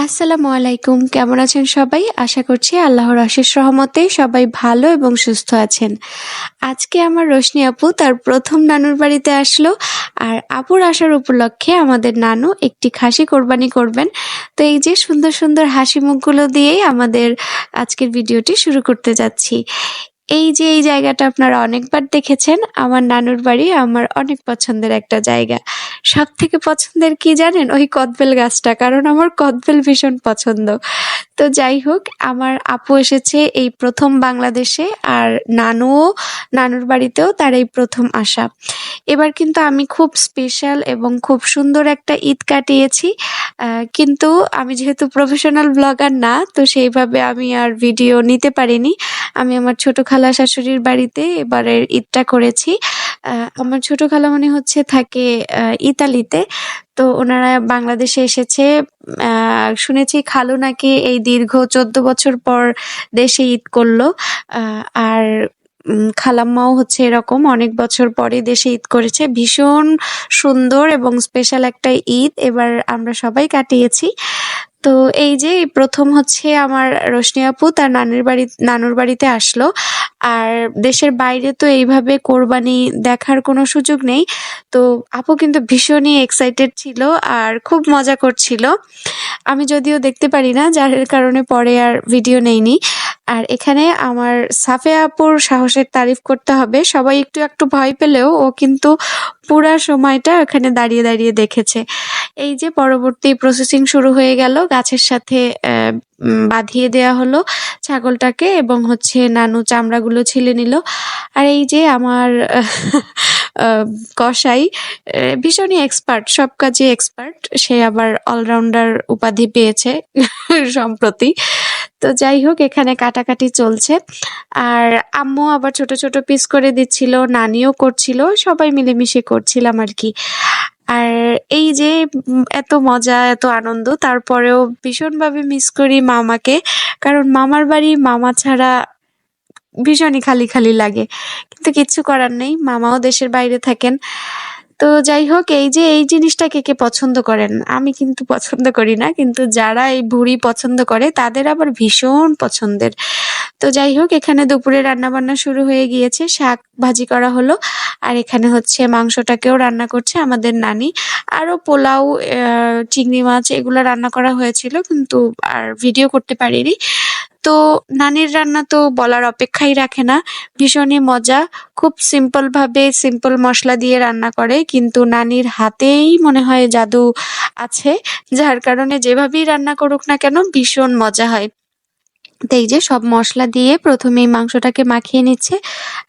আসসালামু আলাইকুম। কেমন আছেন সবাই? আশা করছি আল্লাহর অশেষ রহমতে সবাই ভালো এবং সুস্থ আছেন। আজকে আমার রোশনি আপু তার প্রথম নানুর বাড়িতে আসলো। আর আপুর আসার উপলক্ষে আমাদের নানু একটি খাসি কোরবানি করবেন। তো এই যে সুন্দর সুন্দর হাসি মুখগুলো দিয়েই আমাদের আজকের ভিডিওটি শুরু করতে যাচ্ছি। এই যে এই জায়গাটা আপনারা অনেকবার দেখেছেন। আমার নানুর বাড়ি আমার অনেক পছন্দের একটা জায়গা। সবথেকে পছন্দের কি জানেন? ওই কদবেল গাছটা। কারণ আমার কদবেল ভীষণ পছন্দ। তো যাই হোক, আমার আপু এসেছে এই প্রথম বাংলাদেশে। আর নানুর বাড়িতেও তার এই প্রথম আসা। এবার কিন্তু আমি খুব স্পেশাল এবং খুব সুন্দর একটা ঈদ কাটিয়েছি। কিন্তু আমি যেহেতু প্রফেশনাল ব্লগার না, তো সেইভাবে আমি আর ভিডিও নিতে পারিনি। আমি আমার ছোট খালা শাশুড়ির বাড়িতে এবারের ঈদটা করেছি। আমার ছোট খালামণি থাকে ইতালিতে। তো ওনারা বাংলাদেশে এসেছে। শুনেছি খালু নাকি এই দীর্ঘ 14 বছর পর দেশে ঈদ করলো। আর খালাম্মাও এরকম অনেক বছর পরে দেশে ঈদ করেছে। ভীষণ সুন্দর এবং স্পেশাল একটা ঈদ এবার আমরা সবাই কাটিয়েছি। তো এই যে এই প্রথম আমার রোশনি আপু তার নানুর বাড়িতে আসলো। আর দেশের বাইরে তো এইভাবে কোরবানি দেখার কোনো সুযোগ নেই। তো আপু কিন্তু ভীষণই এক্সাইটেড ছিল আর খুব মজা করছিল। আমি যদিও দেখতে পারি না, যার কারণে পরে আর ভিডিও নেইনি। আর এখানে আমার সাফিয়া আপুর সাহসের তারিফ করতে হবে। সবাই একটু একটু ভয় পেলেও ও কিন্তু পুরা সময়টা ওখানে দাঁড়িয়ে দাঁড়িয়ে দেখেছে। এই যে পরবর্তী প্রসেসিং শুরু হয়ে গেল। গাছের সাথে বাঁধিয়ে দেয়া হলো ছাগলটাকে এবং নানু চামড়াগুলো ছিলে নিল। আর এই যে আমার কসাই ভীষণই এক্সপার্ট, সব কাজে এক্সপার্ট। সে আবার অলরাউন্ডার উপাধি পেয়েছে সম্প্রতি। তো যাই হোক, এখানে কাটাকাটি চলছে। আর আম্মু আবার ছোট ছোট পিস করে দিচ্ছিল, নানিও করছিল, সবাই মিলেমিশে করছিলাম আর কি। আর এই যে এত মজা এত আনন্দ, তারপরেও ভীষণভাবে মিস করি মামাকে। কারণ মামার বাড়ি মামা ছাড়া ভীষণই খালি খালি লাগে। কিন্তু কিচ্ছু করার নেই, মামাও দেশের বাইরে থাকেন। তো যাই হোক, এই যে এই জিনিসটা কে কে পছন্দ করেন? আমি কিন্তু পছন্দ করি না, কিন্তু যারা এই ভুঁড়ি পছন্দ করে তাদের আবার ভীষণ পছন্দের। তো যাই হোক, এখানে দুপুরে রান্না বান্না শুরু হয়ে গিয়েছে। শাক ভাজি করা হলো। আর এখানে মাংসটাকেও রান্না করছে আমাদের নানি। আরো পোলাও, চিংড়ি মাছ এগুলো রান্না করা হয়েছিল, কিন্তু আর ভিডিও করতে পারিনি। তো নানির রান্না তো বলার অপেক্ষাই রাখে না। ভীষণই মজা। খুব সিম্পল ভাবে সিম্পল মশলা দিয়ে রান্না করে, কিন্তু নানির হাতেই মনে হয় জাদু আছে, যার কারণে যেভাবেই রান্না করুক না কেন ভীষণ মজা হয়। তো এই যে সব মশলা দিয়ে প্রথমেই মাংসটাকে মাখিয়ে নিচ্ছে।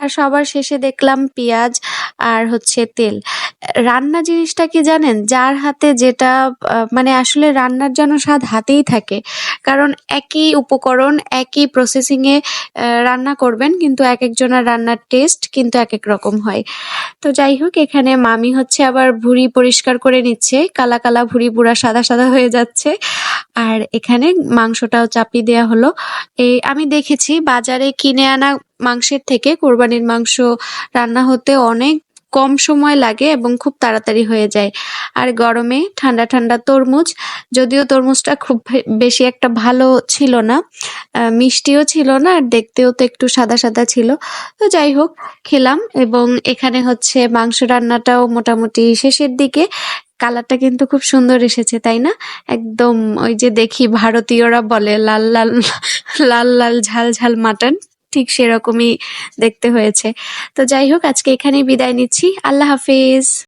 আর সবার শেষে দেখলাম পেঁয়াজ আর তেল। রান্না জিনিসটা কি জানেন? যার হাতে যেটা, মানে আসলে রান্নার যেন স্বাদ হাতেই থাকে। কারণ একই উপকরণ একই প্রসেসিং এ রান্না করবেন, কিন্তু এক একজনের রান্নার টেস্ট কিন্তু এক এক রকম হয়। তো যাই হোক, এখানে মামি আবার ভুঁড়ি পরিষ্কার করে নিচ্ছে। কালা কালা ভুঁড়ি পুরা সাদা সাদা হয়ে যাচ্ছে। আর এখানে মাংসটাও চাপিয়ে দেয়া হলো। আমি দেখেছি বাজারে কিনে আনা মাংসের থেকে কোরবানির মাংস রান্না হতে অনেক কম সময় লাগে এবং খুব তাড়াতাড়ি হয়ে যায়। আর গরমে ঠান্ডা ঠান্ডা তরমুজ, যদিও তরমুজটা খুব বেশি একটা ভালো ছিল না, মিষ্টিও ছিল না, আর দেখতেও তো একটু সাদা সাদা ছিল। তো যাই হোক, খেলাম। এবং এখানে মাংস রান্নাটাও মোটামুটি শেষের দিকে। কালারটা কিন্তু খুব সুন্দর এসেছে, তাই না? একদম ওই যে দেখি ভারতীয়রা বলে লাল লাল লাল লাল ঝাল ঝাল মাটন, ঠিক সেরকমই দেখতে হয়েছে। তো যাই হোক, আজকে এখানেই বিদায় নিচ্ছি। আল্লাহ হাফেজ।